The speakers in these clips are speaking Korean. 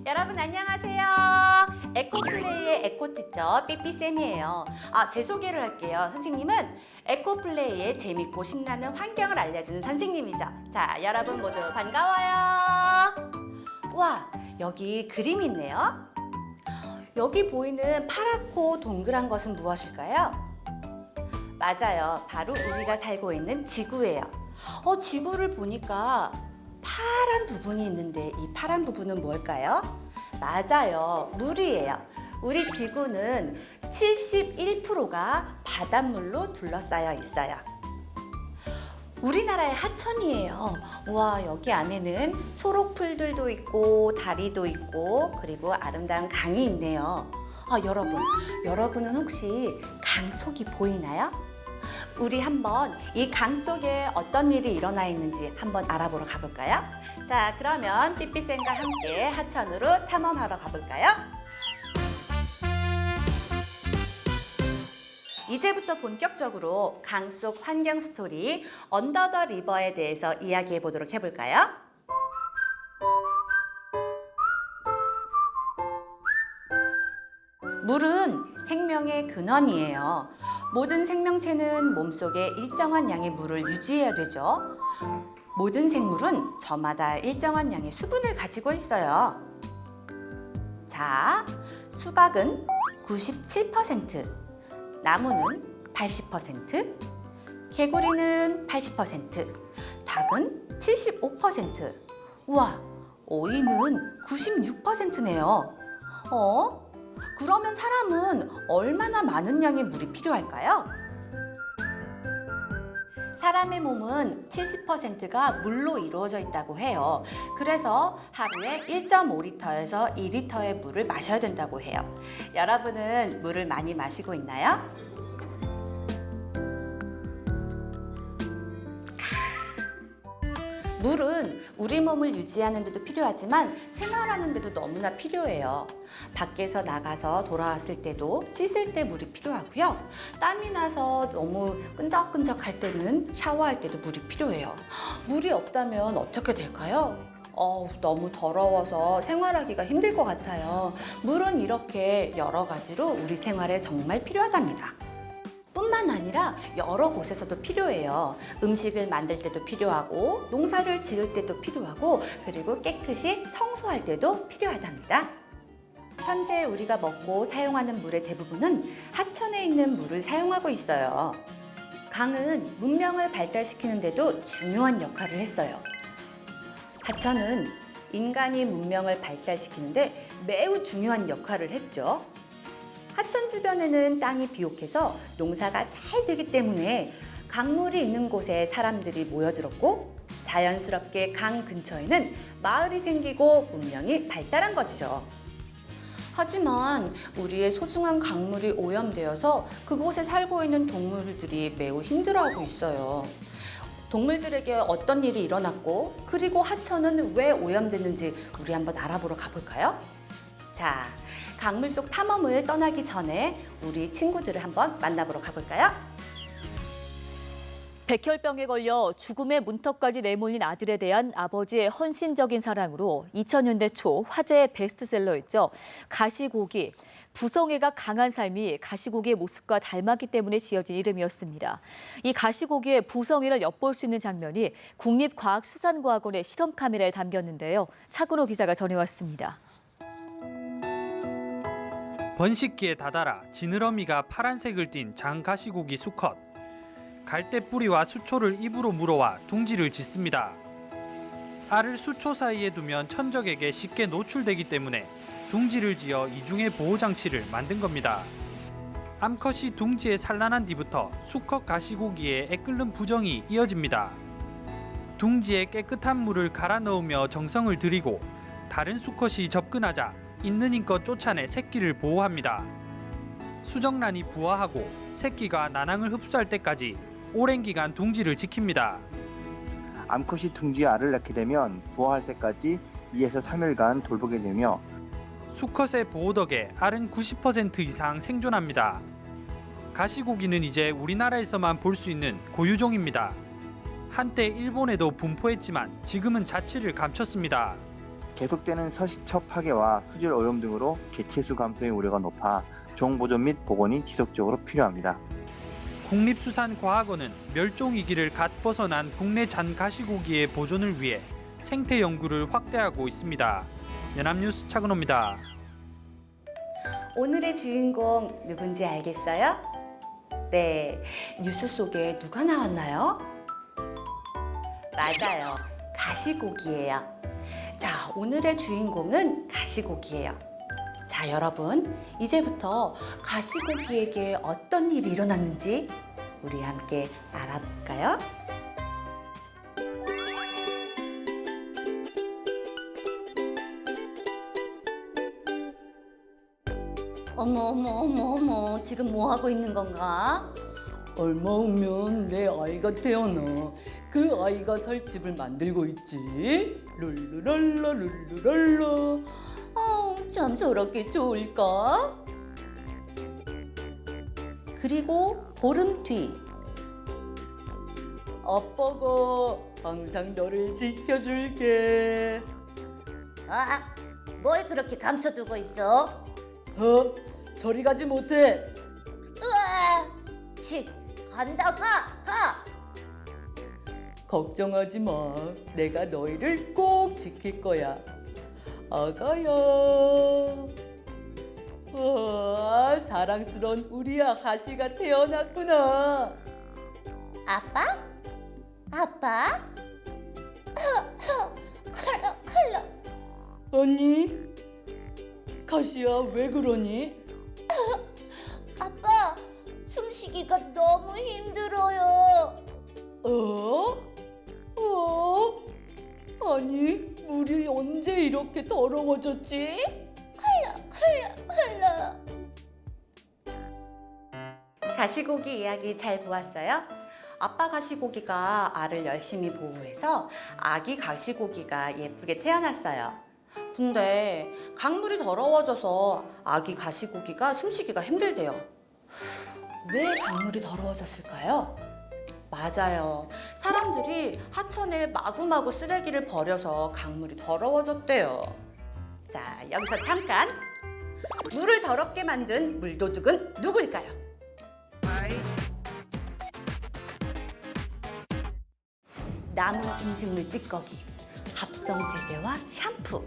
여러분 안녕하세요. 에코플레이의 에코티처 삐삐쌤이에요. 제 소개를 할게요. 선생님은 에코플레이의 재밌고 신나는 환경을 알려주는 선생님이죠. 자, 여러분 모두 반가워요. 와, 여기 그림이 있네요. 여기 보이는 파랗고 동그란 것은 무엇일까요? 맞아요. 바로 우리가 살고 있는 지구예요. 지구를 보니까 파란 부분이 있는데 이 파란 부분은 뭘까요? 맞아요. 물이에요. 우리 지구는 71%가 바닷물로 둘러싸여 있어요. 우리나라의 하천이에요. 와, 여기 안에는 초록풀들도 있고 다리도 있고 그리고 아름다운 강이 있네요. 여러분은 혹시 강 속이 보이나요? 우리 한번 이 강 속에 어떤 일이 일어나 있는지 한번 알아보러 가볼까요? 자, 그러면 삐삐쌤과 함께 하천으로 탐험하러 가볼까요? 이제부터 본격적으로 강 속 환경 스토리 언더 더 리버에 대해서 이야기해 보도록 해볼까요? 물은 생명의 근원이에요. 모든 생명체는 몸속에 일정한 양의 물을 유지해야 되죠. 모든 생물은 저마다 일정한 양의 수분을 가지고 있어요. 자, 수박은 97%, 나무는 80%, 개구리는 80%, 닭은 75%, 우와, 오이는 96%네요. 그러면 사람은 얼마나 많은 양의 물이 필요할까요? 사람의 몸은 70%가 물로 이루어져 있다고 해요. 그래서 하루에 1.5리터에서 2리터의 물을 마셔야 된다고 해요. 여러분은 물을 많이 마시고 있나요? 물은 우리 몸을 유지하는 데도 필요하지만 생활하는 데도 너무나 필요해요. 밖에서 나가서 돌아왔을 때도 씻을 때 물이 필요하고요. 땀이 나서 너무 끈적끈적할 때는 샤워할 때도 물이 필요해요. 물이 없다면 어떻게 될까요? 너무 더러워서 생활하기가 힘들 것 같아요. 물은 이렇게 여러 가지로 우리 생활에 정말 필요하답니다. 뿐만 아니라 여러 곳에서도 필요해요. 음식을 만들 때도 필요하고 농사를 지을 때도 필요하고 그리고 깨끗이 청소할 때도 필요하답니다. 현재 우리가 먹고 사용하는 물의 대부분은 하천에 있는 물을 사용하고 있어요. 강은 문명을 발달시키는 데도 중요한 역할을 했어요. 하천은 인간이 문명을 발달시키는데 매우 중요한 역할을 했죠. 하천 주변에는 땅이 비옥해서 농사가 잘 되기 때문에 강물이 있는 곳에 사람들이 모여들었고 자연스럽게 강 근처에는 마을이 생기고 문명이 발달한 것이죠. 하지만 우리의 소중한 강물이 오염되어서 그곳에 살고 있는 동물들이 매우 힘들어하고 있어요. 동물들에게 어떤 일이 일어났고 그리고 하천은 왜 오염됐는지 우리 한번 알아보러 가볼까요? 자, 강물 속 탐험을 떠나기 전에 우리 친구들을 한번 만나보러 가볼까요? 백혈병에 걸려 죽음의 문턱까지 내몰린 아들에 대한 아버지의 헌신적인 사랑으로 2000년대 초 화제의 베스트셀러였죠. 가시고기. 부성애가 강한 삶이 가시고기의 모습과 닮았기 때문에 지어진 이름이었습니다. 이 가시고기의 부성애를 엿볼 수 있는 장면이 국립과학수산과학원의 실험 카메라에 담겼는데요. 차근호 기자가 전해왔습니다. 번식기에 다다라 지느러미가 파란색을 띤 장가시고기 수컷. 갈대뿌리와 수초를 입으로 물어와 둥지를 짓습니다. 알을 수초 사이에 두면 천적에게 쉽게 노출되기 때문에 둥지를 지어 이중의 보호장치를 만든 겁니다. 암컷이 둥지에 산란한 뒤부터 수컷 가시고기의 애끓는 부정이 이어집니다. 둥지에 깨끗한 물을 갈아 넣으며 정성을 들이고 다른 수컷이 접근하자 있는 힘껏 쫓아내 새끼를 보호합니다. 수정란이 부화하고 새끼가 난황을 흡수할 때까지 오랜 기간 둥지를 지킵니다. 암컷이 둥지에 알을 낳게 되면 부화할 때까지 2에서 3일간 돌보게 되며 수컷의 보호 덕에 알은 90% 이상 생존합니다. 가시고기는 이제 우리나라에서만 볼 수 있는 고유종입니다. 한때 일본에도 분포했지만 지금은 자취를 감췄습니다. 계속되는 서식처 파괴와 수질 오염 등으로 개체수 감소의 우려가 높아 정보전 및 복원이 지속적으로 필요합니다. 국립수산과학원은 멸종 위기를 갓 벗어난 국내 잔 가시고기의 보존을 위해 생태 연구를 확대하고 있습니다. 연합뉴스 차근호입니다. 오늘의 주인공 누군지 알겠어요? 네, 뉴스 속에 누가 나왔나요? 맞아요, 가시고기예요. 자, 오늘의 주인공은 가시고기예요. 자, 여러분, 이제부터 가시고기에게 어떤 일이 일어났는지 우리 함께 알아볼까요? 어머, 지금 뭐 하고 있는 건가? 얼마 후면 내 아이가 태어나. 그 아이가 살 집을 만들고 있지. 룰루랄라 룰루랄라. 참 저렇게 좋을까? 그리고 보름 뒤. 아빠가 항상 너를 지켜줄게. 뭘 그렇게 감춰두고 있어? 저리 가지 못해. 간다, 가! 걱정하지 마. 내가 너희를 꼭 지킬 거야. 아가야. 사랑스러운 우리 아가씨가 태어났구나. 아빠? 컬러. 언니? 가시야, 왜 그러니? 아빠, 숨쉬기가 너무 힘들어요. 아니, 물이 언제 이렇게 더러워졌지? 컬러. 가시고기 이야기 잘 보았어요? 아빠 가시고기가 알을 열심히 보호해서 아기 가시고기가 예쁘게 태어났어요. 근데 강물이 더러워져서 아기 가시고기가 숨쉬기가 힘들대요. 왜 강물이 더러워졌을까요? 맞아요. 사람들이 하천에 마구마구 쓰레기를 버려서 강물이 더러워졌대요. 자, 여기서 잠깐. 물을 더럽게 만든 물도둑은 누구일까요? 남은 음식물 찌꺼기, 합성세제와 샴푸,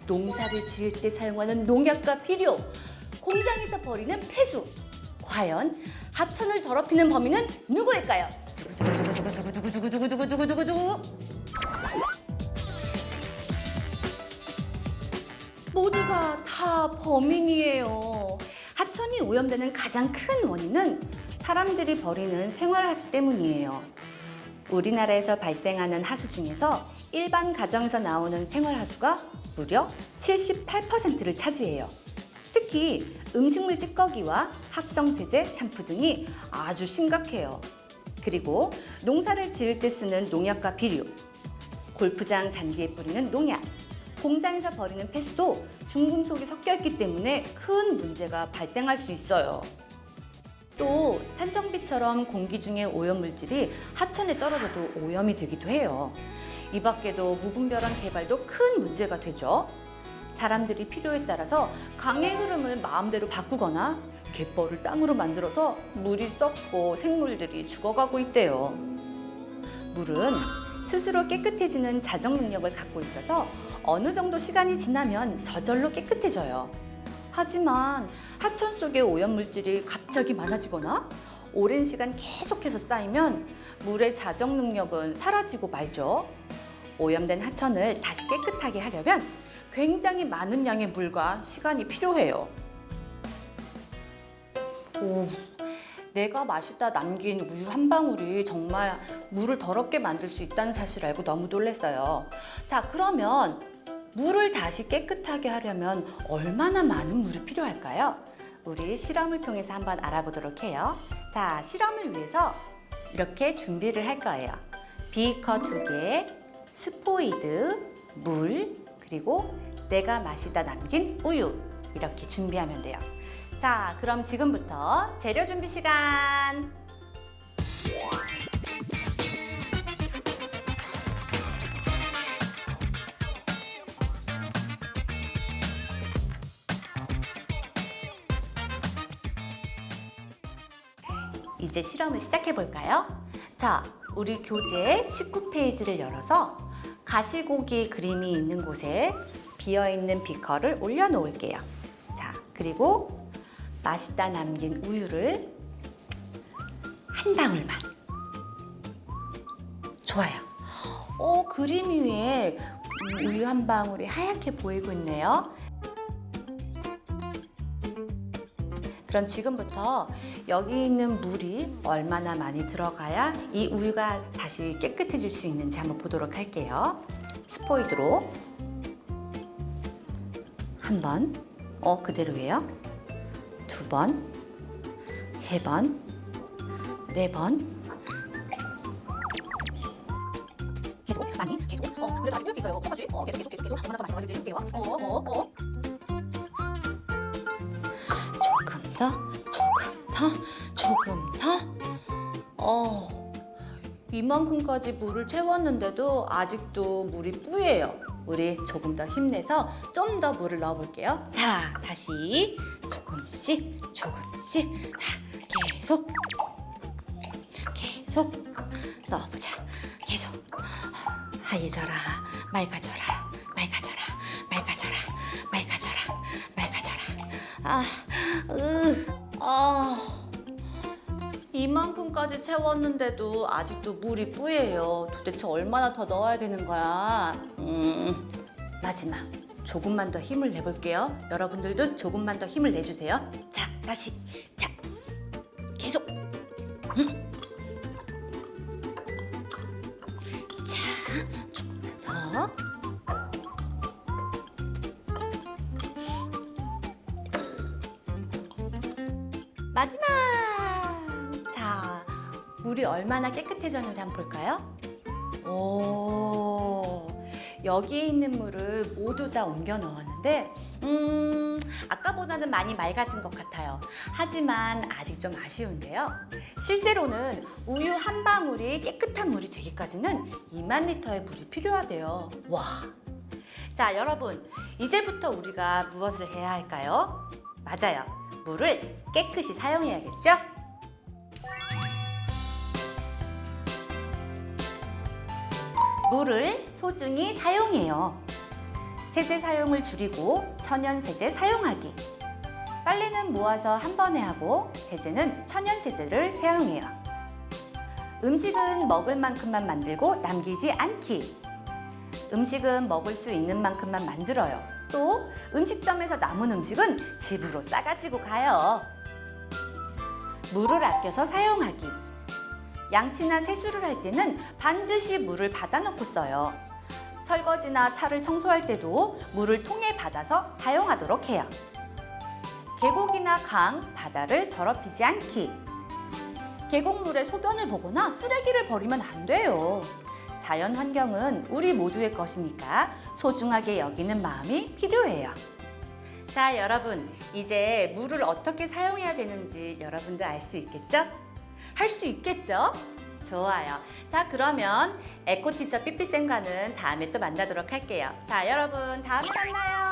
농사를 지을 때 사용하는 농약과 비료, 공장에서 버리는 폐수. 과연 하천을 더럽히는 범인은 누구일까요? 두구두구두구두구두구두구두구두구두구두구. 모두가 다 범인이에요. 하천이 오염되는 가장 큰 원인은 사람들이 버리는 생활하수 때문이에요. 우리나라에서 발생하는 하수 중에서 일반 가정에서 나오는 생활하수가 무려 78%를 차지해요. 특히 음식물 찌꺼기와 합성세제, 샴푸 등이 아주 심각해요. 그리고 농사를 지을 때 쓰는 농약과 비료, 골프장 잔디에 뿌리는 농약, 공장에서 버리는 폐수도 중금속이 섞여 있기 때문에 큰 문제가 발생할 수 있어요. 또 산성비처럼 공기 중에 오염물질이 하천에 떨어져도 오염이 되기도 해요. 이 밖에도 무분별한 개발도 큰 문제가 되죠. 사람들이 필요에 따라서 강의 흐름을 마음대로 바꾸거나 갯벌을 땅으로 만들어서 물이 썩고 생물들이 죽어가고 있대요. 물은 스스로 깨끗해지는 자정 능력을 갖고 있어서 어느 정도 시간이 지나면 저절로 깨끗해져요. 하지만 하천 속의 오염물질이 갑자기 많아지거나 오랜 시간 계속해서 쌓이면 물의 자정 능력은 사라지고 말죠. 오염된 하천을 다시 깨끗하게 하려면 굉장히 많은 양의 물과 시간이 필요해요. 내가 마시다 남긴 우유 한 방울이 정말 물을 더럽게 만들 수 있다는 사실을 알고 너무 놀랐어요. 자, 그러면 물을 다시 깨끗하게 하려면 얼마나 많은 물이 필요할까요? 우리 실험을 통해서 한번 알아보도록 해요. 자, 실험을 위해서 이렇게 준비를 할 거예요. 비커 2개, 스포이드, 물, 그리고 내가 마시다 남긴 우유, 이렇게 준비하면 돼요. 자, 그럼 지금부터 재료 준비 시간. 이제 실험을 시작해 볼까요? 자, 우리 교재 19페이지를 열어서 가시고기 그림이 있는 곳에 비어있는 비커를 올려놓을게요. 자, 그리고 마시다 남긴 우유를 한 방울만. 좋아요. 그림 위에 우유 한 방울이 하얗게 보이고 있네요. 그럼 지금부터 여기 있는 물이 얼마나 많이 들어가야 이 우유가 다시 깨끗해질 수 있는지 한번 보도록 할게요. 스포이드로 한 번, 그대로예요. 두 번, 세 번, 네 번. 계속 많이 계속. 그래도 아직 이렇게 있어요. 계속 한번 더 많이 가지고 해볼게요. 조금 더. 이만큼까지 물을 채웠는데도 아직도 물이 뿌예요. 우리 조금 더 힘내서 좀 더 물을 넣어볼게요. 자, 다시 조금씩 계속 넣어보자. 계속 하얘져라, 맑아져라. 이만큼까지 채웠는데도 아직도 물이 뿌예요. 도대체 얼마나 더 넣어야 되는 거야? 마지막. 조금만 더 힘을 내볼게요. 여러분들도 조금만 더 힘을 내주세요. 자, 다시. 자, 계속. 자, 조금만 더. 마지막. 자, 물이 얼마나 깨끗해졌는지 한번 볼까요? 여기에 있는 물을 모두 다 옮겨 넣었는데 아까보다는 많이 맑아진 것 같아요. 하지만 아직 좀 아쉬운데요. 실제로는 우유 한 방울이 깨끗한 물이 되기까지는 2만 리터의 물이 필요하대요. 와! 자, 여러분, 이제부터 우리가 무엇을 해야 할까요? 맞아요. 물을 깨끗이 사용해야겠죠? 물을 소중히 사용해요. 세제 사용을 줄이고 천연 세제 사용하기. 빨래는 모아서 한 번에 하고 세제는 천연 세제를 사용해요. 음식은 먹을 만큼만 만들고 남기지 않기. 음식은 먹을 수 있는 만큼만 만들어요. 또 음식점에서 남은 음식은 집으로 싸가지고 가요. 물을 아껴서 사용하기. 양치나 세수를 할 때는 반드시 물을 받아놓고 써요. 설거지나 차를 청소할 때도 물을 통에 받아서 사용하도록 해요. 계곡이나 강, 바다를 더럽히지 않기. 계곡물에 소변을 보거나 쓰레기를 버리면 안 돼요. 자연 환경은 우리 모두의 것이니까 소중하게 여기는 마음이 필요해요. 자, 여러분, 이제 물을 어떻게 사용해야 되는지 여러분들 알 수 있겠죠? 할 수 있겠죠? 좋아요. 자, 그러면 에코티처 삐삐쌤과는 다음에 또 만나도록 할게요. 자, 여러분, 다음에 만나요.